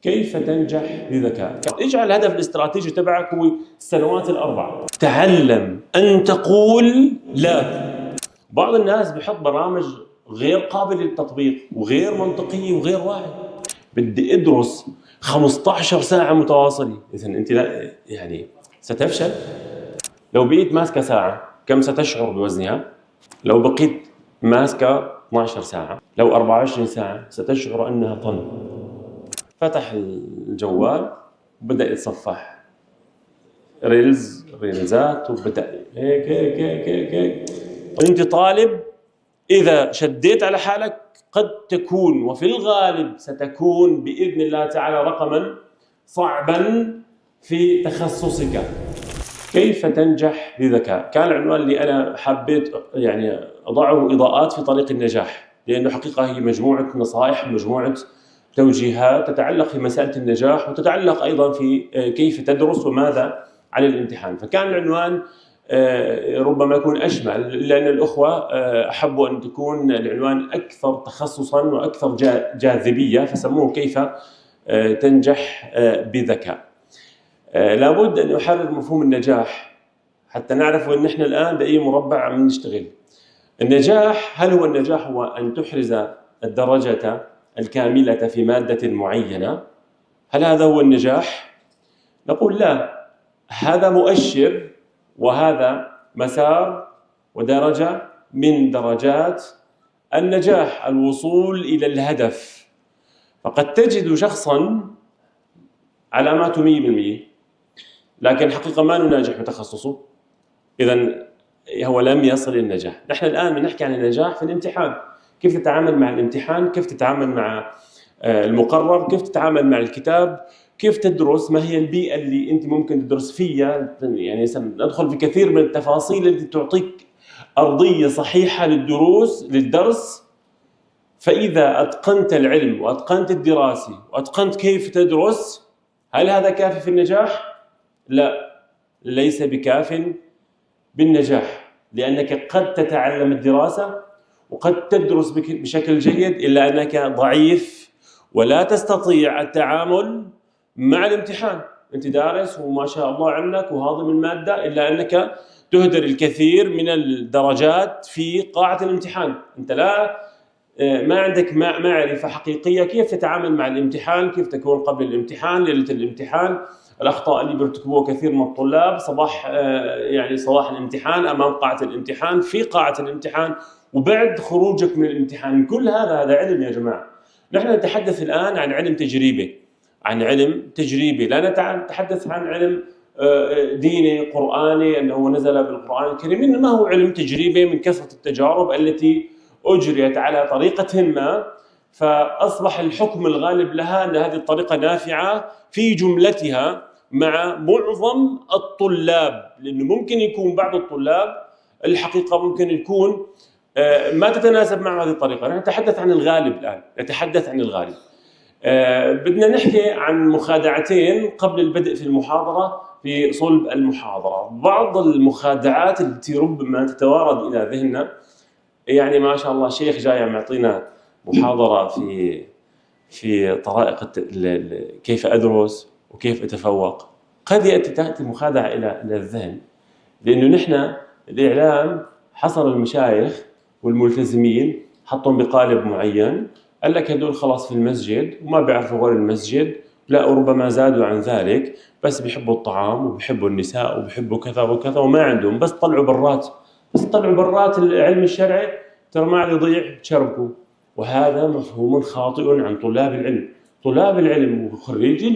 كيف تنجح بذكاء؟ اجعل الهدف الاستراتيجي تبعك هو السنوات الأربع. تعلم أن تقول لا. بعض الناس بيحط برامج غير قابلة للتطبيق وغير منطقية وغير واعي. بدي أدرس 15 ساعة متواصلة. إذا أنت لا يعني ستفشل. لو بقيت ماسكة ساعة كم ستشعر بوزنها؟ لو بقيت ماسكة 12 ساعة، لو 24 ساعة ستشعر أنها طن. فتح الجوال وبدأ يتصفح ريلزات وبدأ هيك. وانت طالب إذا شديت على حالك قد تكون وفي الغالب ستكون بإذن الله تعالى رقما صعبا في تخصصك. كيف تنجح بذكاء؟ كان العنوان اللي أنا حبيت يعني أضعه إضاءات في طريق النجاح، لأنه حقيقة هي مجموعة نصائح، مجموعة توجيهات تتعلق في مسألة النجاح وتتعلق أيضا في كيف تدرس وماذا عن الامتحان. فكان العنوان ربما يكون أشمل، لأن الأخوة أحبوا أن تكون العنوان أكثر تخصصا وأكثر جاذبية، فسموه كيف تنجح بذكاء. لابد أن أحرر مفهوم النجاح حتى نعرف أن نحن الآن بأي مربع عم نشتغل. النجاح، هل هو النجاح هو أن تحرز الدرجة الكاملة في مادة معينة؟ هل هذا هو النجاح؟ نقول لا، هذا مؤشر وهذا مسار ودرجة من درجات النجاح، الوصول إلى الهدف. فقد تجد شخصا علاماته 100% لكن حقيقة ما نناجح بتخصصه، إذن هو لم يصل للنجاح. نحن الآن بنحكي عن النجاح في الامتحان، كيف تتعامل مع الامتحان، كيف تتعامل مع المقرر، كيف تتعامل مع الكتاب، كيف تدرس، ما هي البيئة اللي أنت ممكن تدرس فيها. يعني سندخل في كثير من التفاصيل التي تعطيك أرضية صحيحة للدرس. فإذا أتقنت العلم وأتقنت الدراسة وأتقنت كيف تدرس، هل هذا كافي في النجاح؟ لا، ليس بكاف بالنجاح، لأنك قد تتعلم الدراسة وقد تدرس بشكل جيد إلا أنك ضعيف ولا تستطيع التعامل مع الامتحان. أنت دارس وما شاء الله عندك وهاضم المادة، إلا أنك تهدر الكثير من الدرجات في قاعة الامتحان. أنت ما عندك معرفة حقيقية كيف تتعامل مع الامتحان، كيف تكون قبل الامتحان، ليلة الامتحان، الأخطاء اللي بيرتكبوها كثير من الطلاب صباح الامتحان، أمام قاعة الامتحان، في قاعة الامتحان، وبعد خروجك من الامتحان. كل هذا علم يا جماعة. نحن نتحدث الآن عن علم تجريبي، لا نتحدث عن علم ديني قرآني أنه نزل بالقرآن الكريم، إنما هو علم تجريبي من كثرة التجارب التي أجريت على طريقة ما، فأصبح الحكم الغالب لها أن هذه الطريقة نافعة في جملتها مع معظم الطلاب، لأنه ممكن يكون بعض الطلاب الحقيقة ممكن يكون ما تتناسب مع هذه الطريقة. نتحدث عن الغالب الآن، نتحدث عن الغالب. بدنا نحكي عن مخادعتين قبل البدء في المحاضرة، في صلب المحاضرة. بعض المخادعات التي ربما تتوارد إلى ذهننا، يعني ما شاء الله شيخ جاي عم يعطينا محاضرة في طرائق كيف أدرس وكيف أتفوق. قد تأتي مخادعة إلى الذهن، لأنه نحن الإعلام حصر المشايخ والملتزمين، حطهم بقالب معين، قال لك هدول خلاص في المسجد وما بيعرفوا غير المسجد، لا وربما زادوا عن ذلك، بس بيحبوا الطعام وبيحبوا النساء وبيحبوا كذا وكذا، وما عندهم بس طلعوا برات العلم الشرعي، ترى ما عاد يضيع تشربكوا. وهذا مفهوم خاطئ عن طلاب العلم. طلاب العلم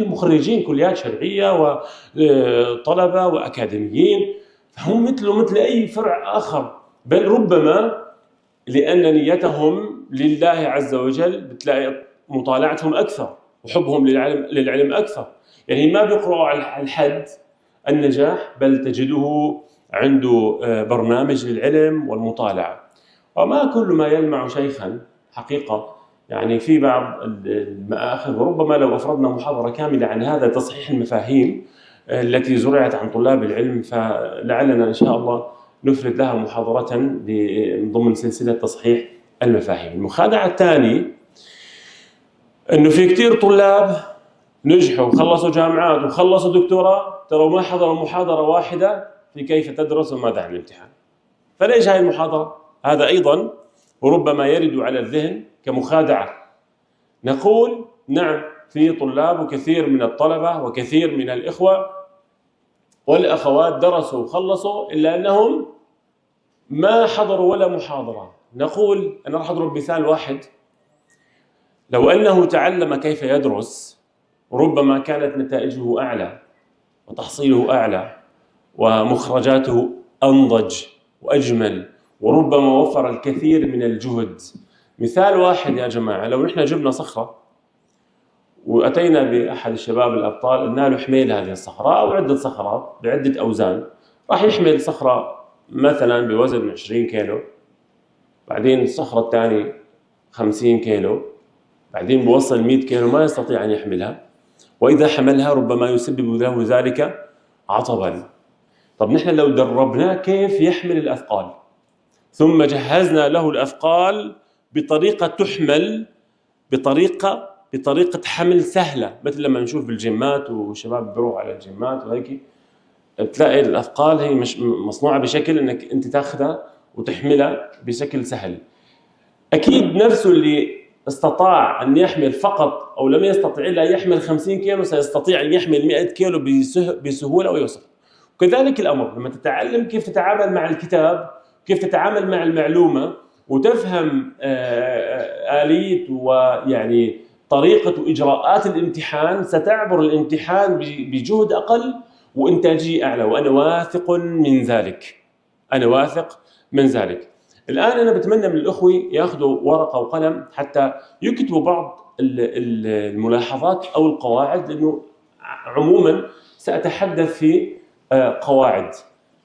مخرجين كليات شرعية وطلبة وأكاديميين، فهم مثل أي فرع آخر، بل ربما لأن نيتهم لله عز وجل بتلاقي مطالعتهم أكثر وحبهم للعلم أكثر. يعني ما بيقرأوا على الحد النجاح، بل تجده عنده برنامج للعلم والمطالعة. وما كل ما يلمع شيخا حقيقة. يعني في بعض المآخذ، وربما لو أفردنا محاضرة كاملة عن هذا تصحيح المفاهيم التي زرعت عن طلاب العلم، فلعلنا إن شاء الله نفرد لها محاضرة ضمن سلسلة تصحيح المفاهيم. المخادعة الثاني أنه في كتير طلاب نجحوا وخلصوا جامعات وخلصوا دكتوراه، ترى ما حضروا محاضرة واحدة في كيف تدرس وماذا عن الامتحان. فليش هاي المحاضرة؟ هذا أيضا وربما يرد على الذهن كمخادعة. نقول نعم، في طلاب وكثير من الطلبة وكثير من الإخوة والأخوات درسوا وخلصوا إلا أنهم ما حضروا ولا محاضرة. نقول أنا راح أضرب مثال واحد، لو أنه تعلم كيف يدرس ربما كانت نتائجه أعلى وتحصيله أعلى ومخرجاته أنضج وأجمل، وربما وفر الكثير من الجهد. مثال واحد يا جماعة، لو نحن جبنا صخرة وأتينا بأحد الشباب الأبطال قلنا له احمل هذه الصخرة أو عدة صخرات بعدة أوزان، راح يحمل صخرة مثلا بوزن 20 كيلو، بعدين الصخرة الثانية 50 كيلو، بعدين بوصل 100 كيلو، ما يستطيع أن يحملها، وإذا حملها ربما يسبب له ذلك عطبا. طب نحن لو دربناه كيف يحمل الأثقال ثم جهزنا له الأثقال بطريقة تحمل بطريقة حمل سهلة، مثل لما نشوف بالجيمات والشباب بيروحوا على الجيمات وهيك بتلاقي الأثقال هي مش مصنوعة بشكل أنك أنت تاخذها وتحملها بشكل سهل. أكيد نفسه اللي استطاع أن يحمل فقط أو لم يستطع إلا يحمل 50 كيلو سيستطيع أن يحمل 100 كيلو بسهولة ويسر. وكذلك الأمر لما تتعلم كيف تتعامل مع الكتاب، كيف تتعامل مع المعلومة وتفهم آلية ويعني طريقة إجراءات الامتحان، ستعبر الامتحان بجهد أقل وإنتاجية أعلى، وأنا واثق من ذلك، أنا واثق من ذلك. الآن أنا بتمنى من الأخوة يأخذوا ورقة وقلم حتى يكتبوا بعض الملاحظات أو القواعد، لأنه عموما سأتحدث في قواعد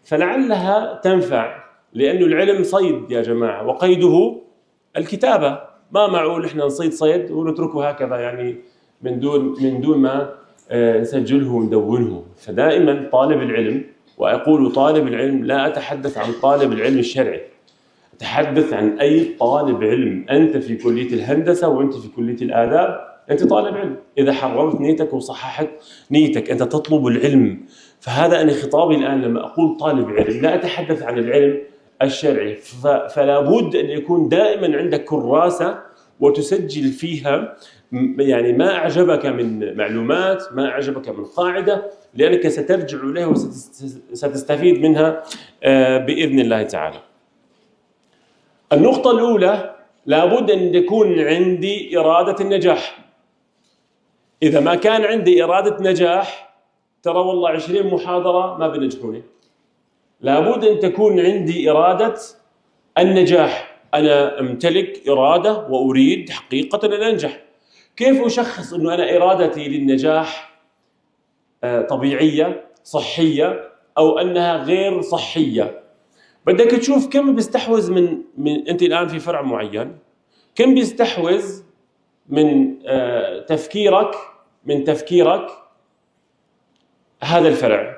فلعلها تنفع، لأنه العلم صيد يا جماعة وقيده الكتابة. ما معقول إحنا نصيد صيد ونتركه هكذا يعني من دون ما نسجله وندونه. فدائما طالب العلم، وأقول طالب العلم لا أتحدث عن طالب العلم الشرعي، أتحدث عن أي طالب علم. أنت في كلية الهندسة وأنت في كلية الآداب، أنت طالب علم، إذا حررت نيتك وصححت نيتك أنت تطلب العلم. فهذا أنا خطابي الآن لما أقول طالب علم، لا أتحدث عن العلم الشرعي. فلا بد أن يكون دائما عندك كراسة وتسجل فيها يعني ما أعجبك من معلومات، ما أعجبك من قاعدة، لأنك سترجع إليها وستستفيد منها بإذن الله تعالى. النقطة الأولى، لابد أن يكون عندي إرادة النجاح. إذا ما كان عندي إرادة نجاح، ترى والله 20 محاضرة ما بنجحوني. لابد أن تكون عندي إرادة النجاح، أنا أمتلك إرادة وأريد حقيقة أن أنجح. كيف أشخص أنه أنا إرادتي للنجاح طبيعية صحية أو أنها غير صحية؟ بدك تشوف كم بيستحوذ من أنت الآن في فرع معين، كم بيستحوذ من تفكيرك هذا الفرع،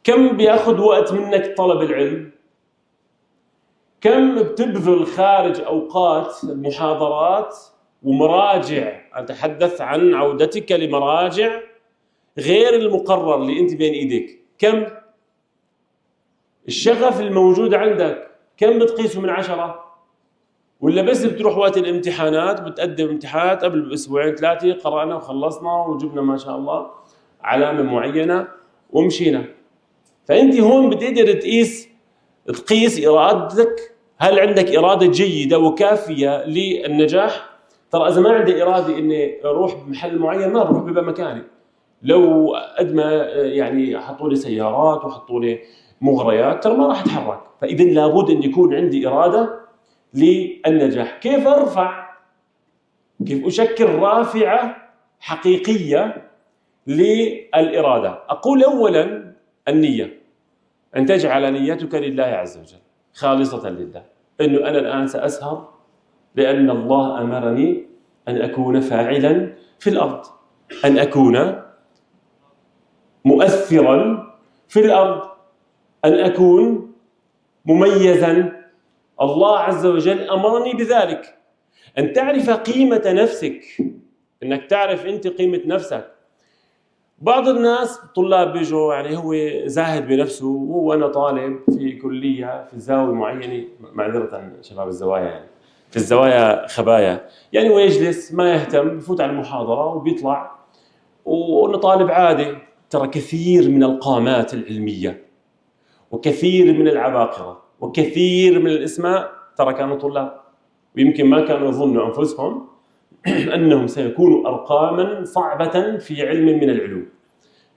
كم بياخذ وقت منك طلب العلم، كم بتبذل خارج أوقات المحاضرات ومراجع. أتحدث عن عودتك لمراجع غير المقرر اللي أنت بين إيديك. كم الشغف الموجود عندك، كم بتقيسه من 10؟ ولا بس بتروح وقت الامتحانات بتقدم امتحانات قبل بأسبوعين 3 قرأنا وخلصنا وجبنا ما شاء الله علامة معينة ومشينا؟ فأنت هون بتقدر تقيس إرادتك. هل عندك إرادة جيدة وكافية للنجاح؟ ترى إذا ما عندي إرادة إني أروح بمحل معين ما بروح بمكاني. لو قد ما يعني حطوا لي سيارات وحطوا لي مغريات ترى ما راح أتحرك. فإذا لابد أن يكون عندي إرادة للنجاح. كيف أرفع؟ كيف أشكل رافعة حقيقية للإرادة؟ أقول أولا النية، أن تجعل نيتك لله عز وجل خالصة لله، أنه أنا الآن سأسهر لأن الله أمرني أن أكون فاعلا في الأرض، أن أكون مؤثرا في الأرض، أن أكون مميزا. الله عز وجل أمرني بذلك. أن تعرف قيمة نفسك، أنك تعرف أنت قيمة نفسك، بعض الناس طلاب بيجوا يعني هو زاهد بنفسه، وهو أنا طالب في كلية في زاوية معينة، معذرة شباب الزوايا يعني في الزوايا خبايا يعني، ويجلس ما يهتم، بفوت على المحاضرة وبيطلع وأنا طالب عادي. ترى كثير من القامات العلمية وكثير من العباقرة وكثير من الأسماء ترى كانوا طلاب، ويمكن ما كانوا يظنوا أنفسهم أنهم سيكونوا أرقاما صعبة في علم من العلوم.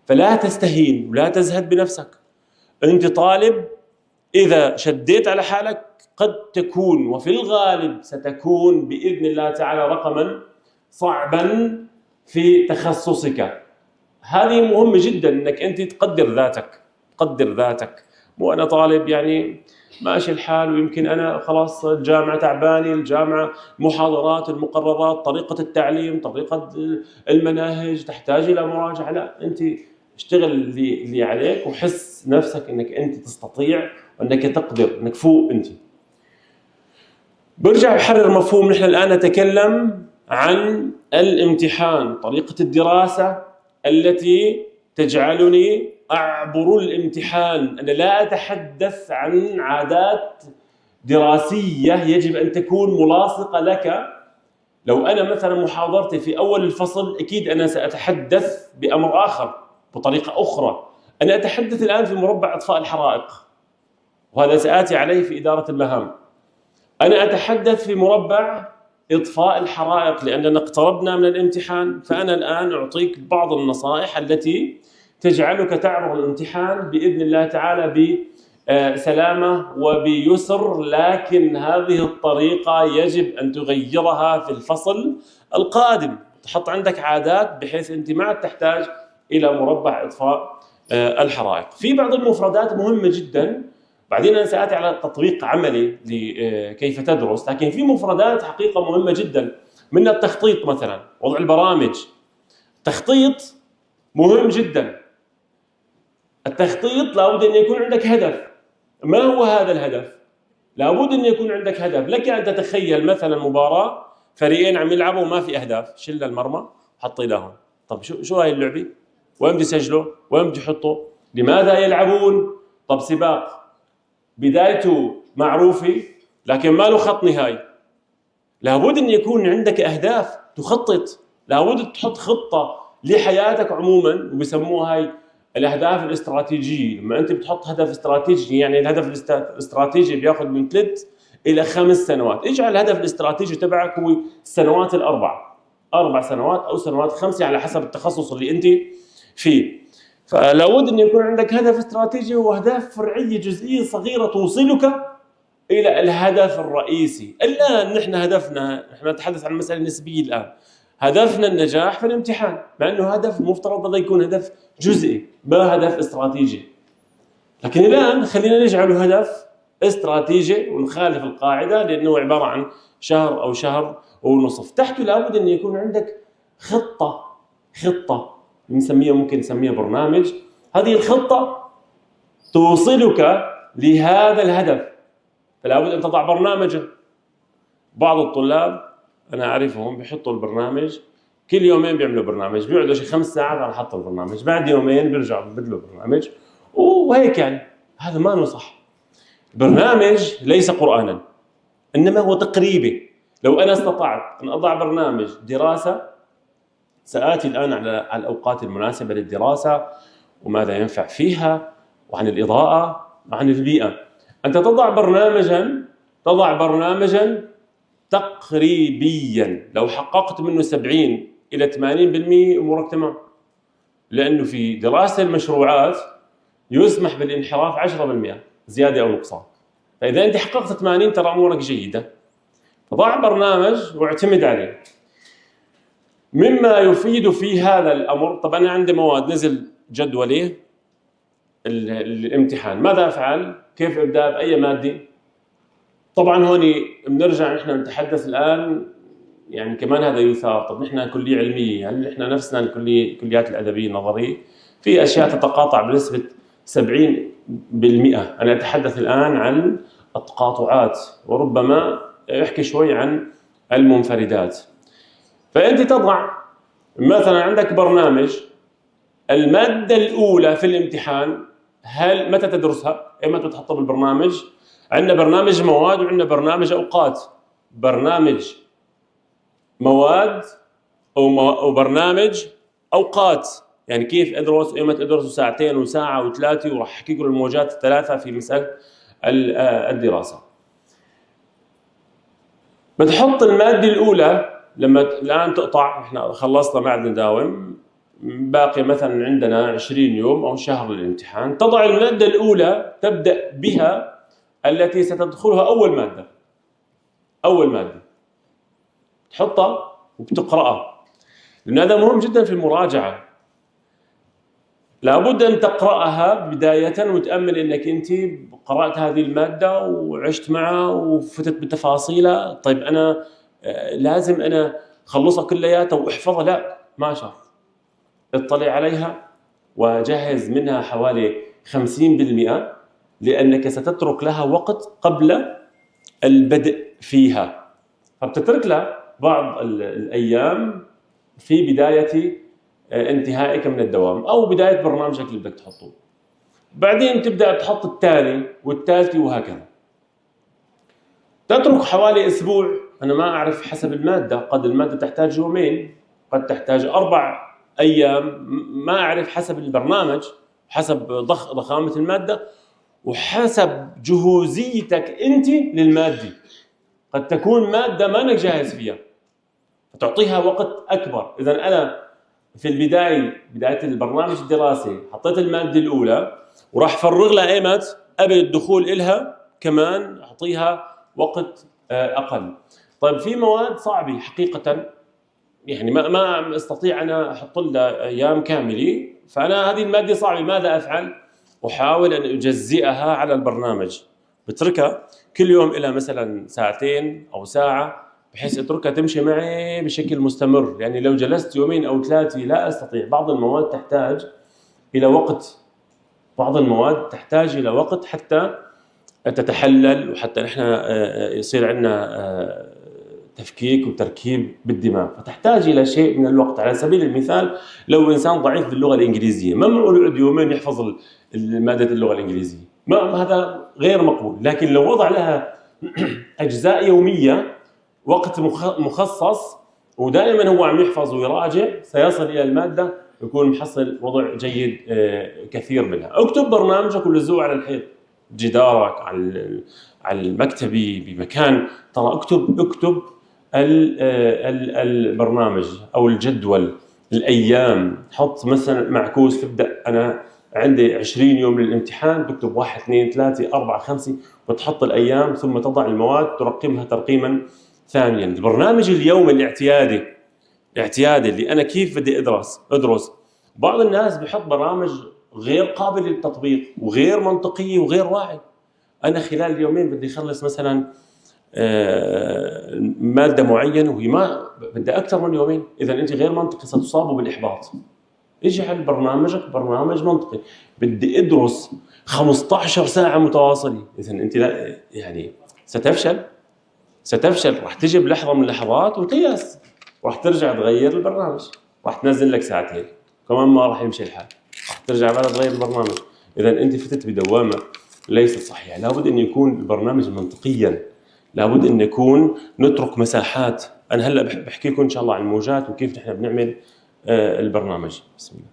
فلا تستهين ولا تزهد بنفسك. أنت طالب، إذا شديت على حالك قد تكون وفي الغالب ستكون بإذن الله تعالى رقما صعبا في تخصصك. هذه مهمة جدا أنك أنت تقدر ذاتك، تقدر ذاتك. مو أنا طالب يعني ماشي الحال، ويمكن أنا خلاص الجامعة تعباني، الجامعة محاضرات، المقررات، طريقة التعليم، طريقة المناهج تحتاج إلى مراجعة. لا، أنت اشتغل اللي عليك وحس نفسك أنك أنت تستطيع وأنك تقدر، أنك فوق أنت. برجع بحرر مفهوم. نحن الآن نتكلم عن الامتحان، طريقة الدراسة التي تجعلني أعبر الامتحان. أنا لا أتحدث عن عادات دراسية يجب أن تكون ملاصقة لك. لو أنا مثلا محاضرتي في أول الفصل، أكيد أنا سأتحدث بأمر آخر بطريقة أخرى. أنا أتحدث الآن في مربع إطفاء الحرائق، وهذا سآتي عليه في إدارة المهام. أنا أتحدث في مربع إطفاء الحرائق لأننا اقتربنا من الامتحان، فأنا الآن أعطيك بعض النصائح التي تجعلك تعبر الامتحان بإذن الله تعالى بسلامة وبيسر. لكن هذه الطريقة يجب أن تغيرها في الفصل القادم، تحط عندك عادات بحيث أنت ما تحتاج إلى مربع إطفاء الحرائق. في بعض المفردات مهمة جدا، بعدين أنا سآتي على تطبيق عملي لكيف تدرس، لكن في مفردات حقيقة مهمة جدا، منها التخطيط مثلا، وضع البرامج. تخطيط مهم جدا. التخطيط لابد أن يكون عندك هدف. ما هو هذا الهدف؟ لابد أن يكون عندك هدف. لك أن تتخيل مثلا مباراة فريقين عم يلعبوا وما في أهداف، شل المرمى حطي لهم. طب شو هاي اللعبة؟ وين بدي يسجلوا؟ وين بدي يحطوا؟ لماذا يلعبون؟ طب سباق بدايته معروفة لكن ما له خط نهاية. لابد أن يكون عندك أهداف تخطط، لابد تحط خطة لحياتك عموما، وبسموها هاي الأهداف الاستراتيجية. لما أنت بتحط هدف استراتيجي، يعني الهدف الاستراتيجي بياخذ من 3 إلى 5 سنوات. اجعل الهدف الاستراتيجي تبعك هو السنوات 4 سنوات أو سنوات 5 على حسب التخصص اللي أنت فيه. فلابد أن يكون عندك هدف استراتيجي وأهداف فرعية جزئية صغيرة توصلك إلى الهدف الرئيسي. الآن نحن هدفنا، نحن نتحدث عن مسألة نسبية الآن، هدفنا النجاح في الامتحان، مع أنه هدف مفترض أن يكون هدف جزئي ما هدف استراتيجي. لكن الآن خلينا نجعله هدف استراتيجي ونخالف القاعدة، لأنه عبارة عن شهر أو شهر ونصف. تحته لابد أن يكون عندك خطة نسميها، ممكن نسميها برنامج. هذه الخطة توصلك لهذا الهدف، فلا بد أن تضع برنامجا. بعض الطلاب أنا أعرفهم بيحطوا البرنامج، كل يومين بيعملوا برنامج، بيقعدوا شي 5 ساعات على حط البرنامج، بعد يومين بيرجعوا ببدلوا البرنامج وهيك. يعني هذا ما نصح. برنامج ليس قرآنا، إنما هو تقريبي. لو أنا استطعت أن أضع برنامج دراسة، سآتي الآن على الأوقات المناسبة للدراسة وماذا ينفع فيها، وعن الإضاءة وعن البيئة. أنت تضع برنامجا تقريبيا، لو حققت منه 70 إلى 80% أمورك تمام. لأنه في دراسة المشروعات يسمح بالانحراف 10% زيادة أو نقصان. فإذا أنت حققت 80 ترى أمورك جيدة. فضع برنامج واعتمد عليه. مما يفيد في هذا الأمر، طبعا أنا عندي مواد نزل جدولي الامتحان، ماذا أفعل؟ كيف أبدأ بأي مادة؟ طبعا هون بنرجع نحن نتحدث الآن، يعني كمان هذا يثار. طب نحن كلية علمية، يعني نحن نفسنا الكليات الأدبية النظرية في أشياء تتقاطع بنسبة 70%. أنا أتحدث الآن عن التقاطعات، وربما أحكي شوي عن المنفردات. فأنت تضع مثلا عندك برنامج، المادة الأولى في الامتحان متى تدرسها؟ متى تحطها بالبرنامج؟ عندنا برنامج مواد وعندنا برنامج أوقات. برنامج مواد أو برنامج أوقات، يعني كيف أدرس، متى أدرس، ساعتين وساعة وثلاثة، وراح أحكي لكم الموجات الثلاثة في مسألة الدراسة. بتحط المادة الأولى لما الآن تقطع، إحنا خلصنا ما عاد نداوم، باقي مثلا عندنا 20 يوم أو شهر للامتحان. تضع المادة الأولى، تبدأ بها التي ستدخلها أول مادة تحطها وبتقرأها، لأن هذا مهم جدا في المراجعة. لابد أن تقرأها بداية وتأمل أنك أنت قرأت هذه المادة وعشت معها وفتت بتفاصيلها. طيب أنا لازم أنا خلصها كلياتها وأحفظها؟ لا، ما شرط. اطلع عليها وجهز منها حوالي 50%، لأنك ستترك لها وقت قبل البدء فيها، فبتترك لها بعض الأيام في بداية انتهائك من الدوام أو بداية برنامجك اللي بدك تحطه. بعدين تبدأ تحط الثاني والثالث وهكذا. تترك حوالي أسبوع، أنا ما أعرف حسب المادة، قد المادة تحتاج يومين، قد تحتاج 4 أيام، ما أعرف حسب البرنامج، حسب ضخامة المادة وحسب جهوزيتك أنت للمادة. قد تكون مادة ما أنك جاهز فيها فتعطيها وقت أكبر. إذن أنا في بداية البرنامج الدراسي حطيت المادة الأولى وراح فرغ لها إيمت قبل الدخول إلها، كمان أعطيها وقت أقل. طيب في مواد صعبة حقيقة، يعني ما استطيع أنا أحط لها أيام كاملة، فأنا هذه المادة صعبة، ماذا أفعل؟ أحاول أن أجزئها على البرنامج، بتركها كل يوم إلى مثلا ساعتين أو ساعة، بحيث أتركها تمشي معي بشكل مستمر. يعني لو جلست يومين أو 3 لا أستطيع. بعض المواد تحتاج إلى وقت حتى تتحلل، وحتى نحن يصير عندنا تفكيك وتركيب بالدماغ، فتحتاج إلى شيء من الوقت. على سبيل المثال لو إنسان ضعيف باللغة الإنجليزية، ما معه يقعد يومين يحفظ مادة اللغة الإنجليزية، هذا غير مقبول. لكن لو وضع لها أجزاء يومية، وقت مخصص، ودائما هو عم يحفظ ويراجع، سيصل إلى المادة يكون محصل وضع جيد كثير منها. اكتب برنامجك ولزقه على الحيط، جدارك، على المكتبي، بمكان. ترى اكتب البرنامج أو الجدول، الأيام. حط مثلا معكوس، تبدأ أنا عندي 20 يوم للامتحان، بكتب 1 2 3 4 5، وتحط الأيام، ثم تضع المواد ترقمها ترقيما ثانيا. البرنامج اليومي الاعتيادي اللي أنا كيف بدي أدرس. بعض الناس بحط برامج غير قابل للتطبيق وغير منطقية وغير واعي. أنا خلال اليومين بدي أخلص مثلا مادة معينة، وهي ما بدها أكثر من يومين. إذا أنت غير منطقي، ستصاب بالإحباط. اجعل برنامجك برنامج منطقي. بدي أدرس 15 ساعة متواصلة، إذا أنت لا، يعني ستفشل. راح تجي بلحظة من اللحظات وتيأس، راح ترجع تغير البرنامج، راح تنزل لك ساعتين كمان، ما راح يمشي الحال، راح ترجع بعد تغير البرنامج. إذا أنت فتت بدوامة ليست صحيحة. لابد أن يكون البرنامج منطقيا، لابد أن يكون نترك مساحات. أنا هلأ بحكي لكم إن شاء الله عن الموجات وكيف نحن بنعمل البرنامج. بسم الله.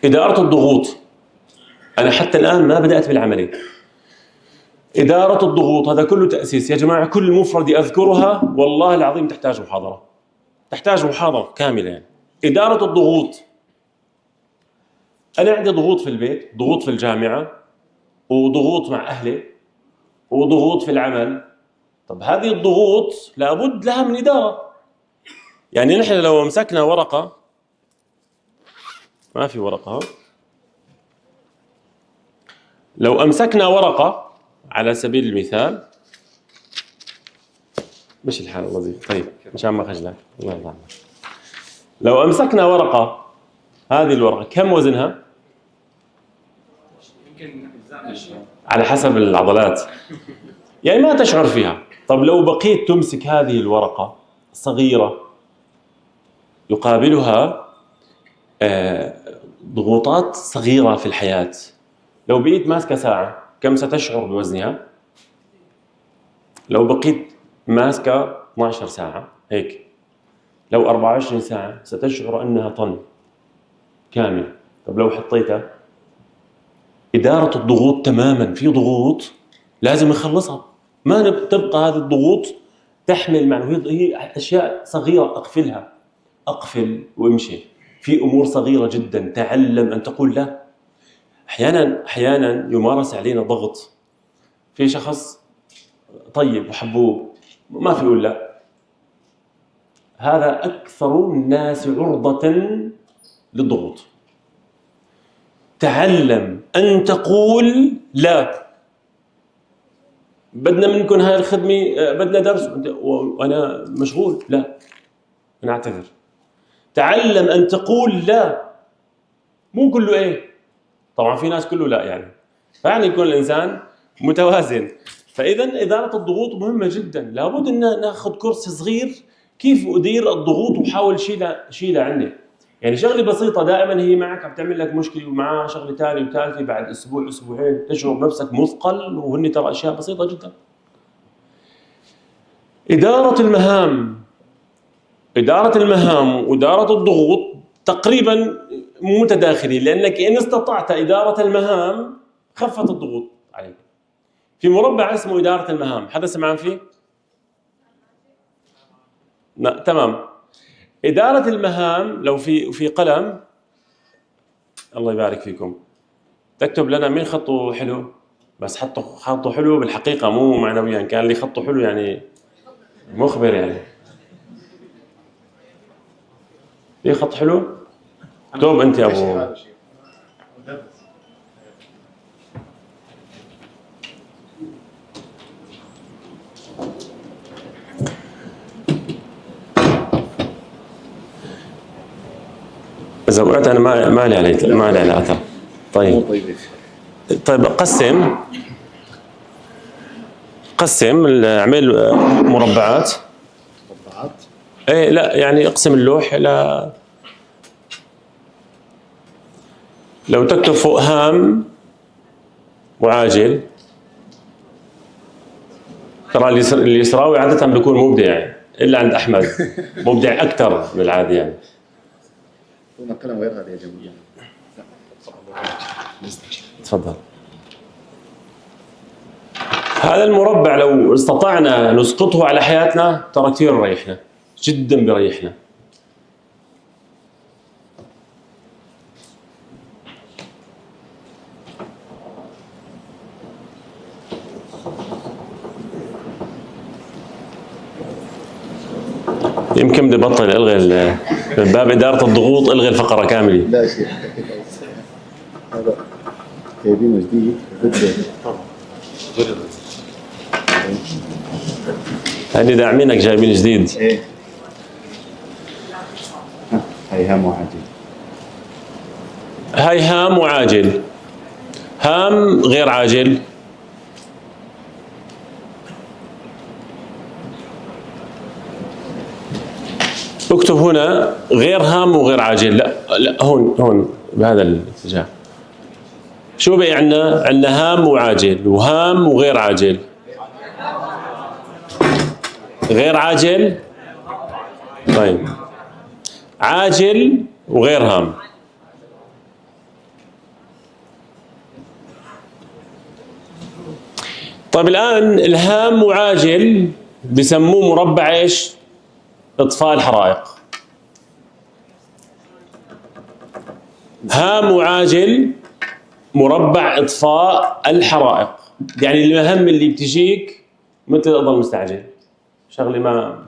إدارة الضغوط، أنا حتى الآن ما بدأت بالعملية. إدارة الضغوط هذا كله تأسيس يا جماعة. كل مفردة أذكرها والله العظيم تحتاج محاضرة كاملة. يعني إدارة الضغوط، أنا عندي ضغوط في البيت، ضغوط في الجامعة، وضغوط مع أهلي، وضغوط في العمل. طب هذه الضغوط لابد لها من إدارة. يعني نحن لو مسكنا ورقة، ما في ورقة، لو أمسكنا ورقة على سبيل المثال، مش الحال لطيف، طيب مشان ما خجلك الله يرحمه. لو أمسكنا ورقة، هذه الورقة كم وزنها؟ يمكن على حسب العضلات، يعني ما تشعر فيها. طب لو بقيت تمسك هذه الورقة صغيرة يقابلها ضغوطات صغيرة في الحياة. لو بقيت ماسكة ساعة كم ستشعر بوزنها؟ لو بقيت ماسكة 12 ساعة هيك، لو 24 ساعة ستشعر أنها طن كامل. طب لو حطيتها إدارة الضغوط تماما، في ضغوط لازم نخلصها، ما تبقى هذه الضغوط تحمل معنى، هي أشياء صغيرة أقفلها، أقفل وامشي. في أمور صغيرة جدا تعلم أن تقول لا. أحيانا يمارس علينا ضغط، في شخص طيب وحبوب ما في يقول لا، هذا أكثر الناس عرضة للضغوط. تعلم أن تقول لا. بدنا منكم هاي الخدمة، بدنا درس وأنا مشغول، لا أنا أعتذر. تعلم أن تقول لا، مو كله إيه. طبعا في ناس كله لا يعني، فيعني يكون الإنسان متوازن. فإذا إدارة الضغوط مهمة جدا، لابد أن ناخذ كورس صغير كيف أدير الضغوط وحاول شيلها عني. يعني شغلة بسيطة دائما هي معك عم تعمل لك مشكلة، ومعها شغلة ثانية وثالثة، بعد أسبوع أسبوعين تشعر نفسك مثقل، وهن ترى أشياء بسيطة جدا. إدارة المهام وإدارة الضغوط تقريبا متداخلين، لأنك إن استطعت إدارة المهام خفت الضغوط عليك. في مربع اسمه إدارة المهام، حدا سمعان فيه؟ لا، تمام. إدارة المهام لو في قلم، الله يبارك فيكم، تكتب لنا مين خطه حلو، بس خطه حلو بالحقيقة مو معنويا، كان اللي خطه حلو يعني مخبر يعني. في خط حلو؟ اكتب أنت يا أبو. إذا وقعت أنا ما لي عليه أثر. طيب قسم اعمل مربعات. إيه لا يعني اقسم اللوح إلى، لو تكتب فوق هام وعاجل، ترى اليسراوي عادة بيكون مبدع إلا عند أحمد مبدع أكثر من العادي يعني. الكلام غير هذا يا جماعة. تفضل. هذا المربع لو استطعنا نسقطه على حياتنا ترى كثير ريحنا جدا، بريحنا. يمكن بدي بطل الغي من باب اداره الضغوط، الغي الفقره كامله. لا شيء هذا جايبينه جديد هني داعمينك جايبين جديد. ايه هاي هام وعاجل. هاي هام وعاجل. هام غير عاجل. اكتب هنا غير هام وغير عاجل. لا هون بهذا الاتجاه. شو بقي عندنا؟ عندنا هام وعاجل، وهام وغير عاجل. غير عاجل، طيب عاجل وغير هام. طيب الآن الهام وعاجل بسموه مربع ايش؟ اطفاء الحرائق. هام وعاجل مربع اطفاء الحرائق، يعني المهام اللي بتجيك ما تضل مستعجل، شغله ما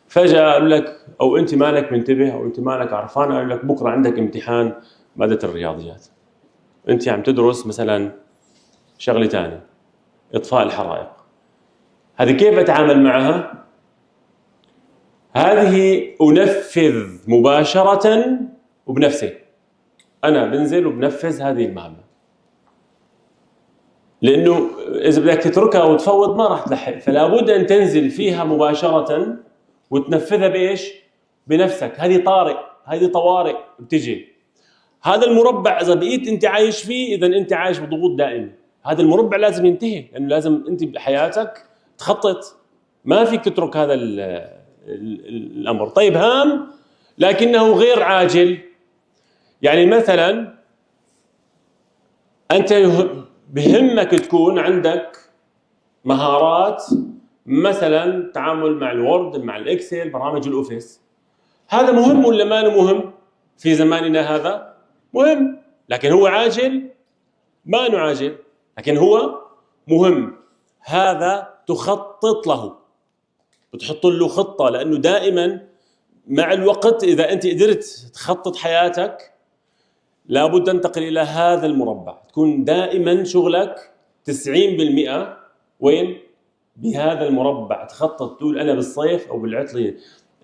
فجاه اقول لك، او انت مالك منتبه، او انت مالك عرفان، اقول لك بكره عندك امتحان ماده الرياضيات، انت عم تدرس مثلا شغله ثانيه، اطفاء الحرائق. هذه كيف اتعامل معها؟ هذه انفذ مباشره وبنفسي، انا بنزل وبنفذ هذه المهمه، لانه اذا بدك تتركها وتفوض ما راح تلحق، فلا بد ان تنزل فيها مباشره وتنفذها بايش؟ بنفسك، هذه طارئ، هذه طوارئ بتجي. هذا المربع اذا بقيت انت عايش فيه اذا انت عايش بضغوط دائمه. هذا المربع لازم ينتهي، لانه يعني لازم انت بحياتك تخطط، ما فيك تترك هذا الامر. طيب هام لكنه غير عاجل، يعني مثلا انت بهمك تكون عندك مهارات، مثلا تعامل مع الوورد، مع الاكسل، برامج الاوفيس. هذا مهم ولا ما مهم في زماننا هذا؟ مهم، لكن هو عاجل؟ ما عاجل، لكن هو مهم. هذا تخطط له، بتحط له خطة، لأنه دائما مع الوقت إذا أنت قدرت تخطط حياتك لابد تنتقل إلى هذا المربع، تكون دائما شغلك 90% وين؟ بهذا المربع. تخطط، تقول أنا بالصيف أو بالعطلة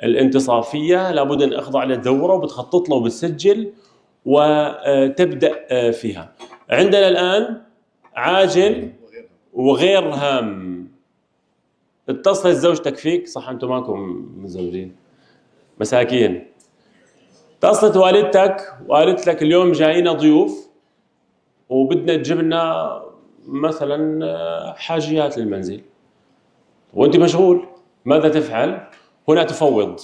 الانتصافية لابد أن أخضع للدورة، وبتخطط له وبتسجل وتبدأ فيها. عندنا الآن عاجل وغير هام. اتصلت زوجتك فيك، صح أنتم ماكم متزوجين مساكين، اتصلت والدتك وقالت لك اليوم جايين ضيوف وبدنا تجيب لنا مثلا حاجيات للمنزل، وانت مشغول، ماذا تفعل؟ هنا تفوض،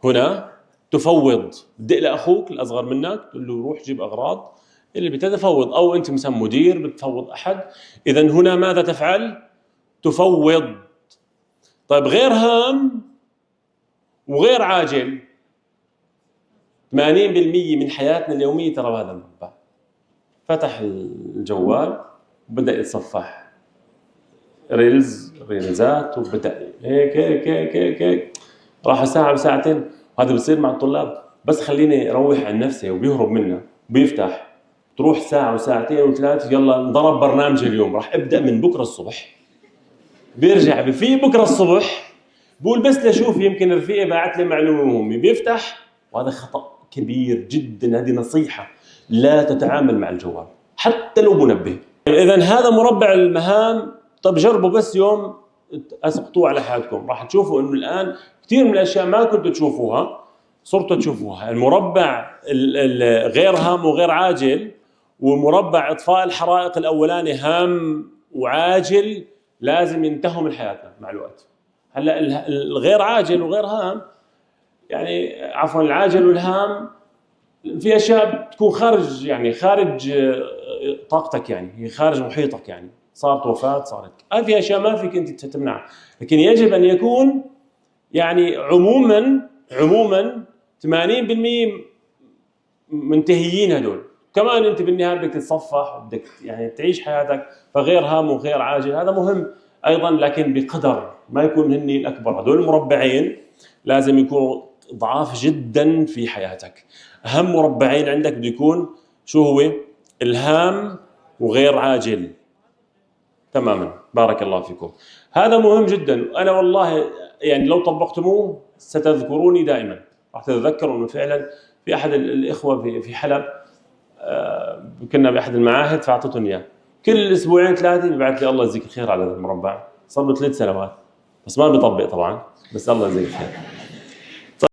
هنا تفوض. بدق لاخوك الاصغر منك تقول له روح جيب اغراض اللي بتتفوض، او انت مثلا مدير بتفوض احد. اذا هنا ماذا تفعل؟ تفوض. طيب غير هام وغير عاجل، 80% من حياتنا اليوميه ترى هذا المربع. فتح الجوال وبدا يتصفح ريلزات، وبدا هيك هيك هيك هيك هيك، راح ساعه وساعتين. وهذا بصير مع الطلاب، بس خليني اروح عن نفسي، وبيهرب منه بيفتح، تروح ساعه وساعتين وثلاثه، يلا انضرب برنامج اليوم، راح ابدا من بكره الصبح. بيرجع بفيق بكره الصبح بقول بس لشوف يمكن رفيقي باعت لي معلومه مهمه، بيفتح. وهذا خطا كبير جدا. هذه نصيحه، لا تتعامل مع الجوال حتى لو منبه. اذا هذا مربع المهام. طب جربوا بس يوم اسقطوه على حياتكم، راح تشوفوا انه الان كثير من الاشياء ما كنتوا تشوفوها صرتوا تشوفوها. المربع غير هام وغير عاجل، ومربع اطفاء الحرائق الاولاني هام وعاجل، لازم ينتهوا من حياتنا مع الوقت. هلا الغير عاجل وغير هام، يعني عفوا العاجل والهام، في اشياء بتكون خارج، يعني خارج طاقتك، يعني هي خارج محيطك، يعني صارت وفاة، صارت في اشياء ما فيك انت تمنعها، لكن يجب ان يكون يعني عموما 80% منتهيين هدول. كمان انت بالنهايه بدك تتصفح وبدك يعني تعيش حياتك. فغير هام وغير عاجل هذا مهم ايضا، لكن بقدر ما يكون هن الاكبر. هدول المربعين لازم يكونوا ضعاف جدا في حياتك. اهم مربعين عندك بده يكون شو هو؟ الهام وغير عاجل. تماما، بارك الله فيكم. هذا مهم جدا. انا والله يعني لو طبقتموه ستذكروني دائما، راح تتذكروا انه فعلا في احد الاخوه في حلب، كنا باحد المعاهد فاعطيتهم اياه، كل اسبوعين ثلاثه بيبعث لي الله يجزيك الخير على المربع. صار له 3 سنوات بس ما بيطبق طبعا، بس الله يجزيك الخير.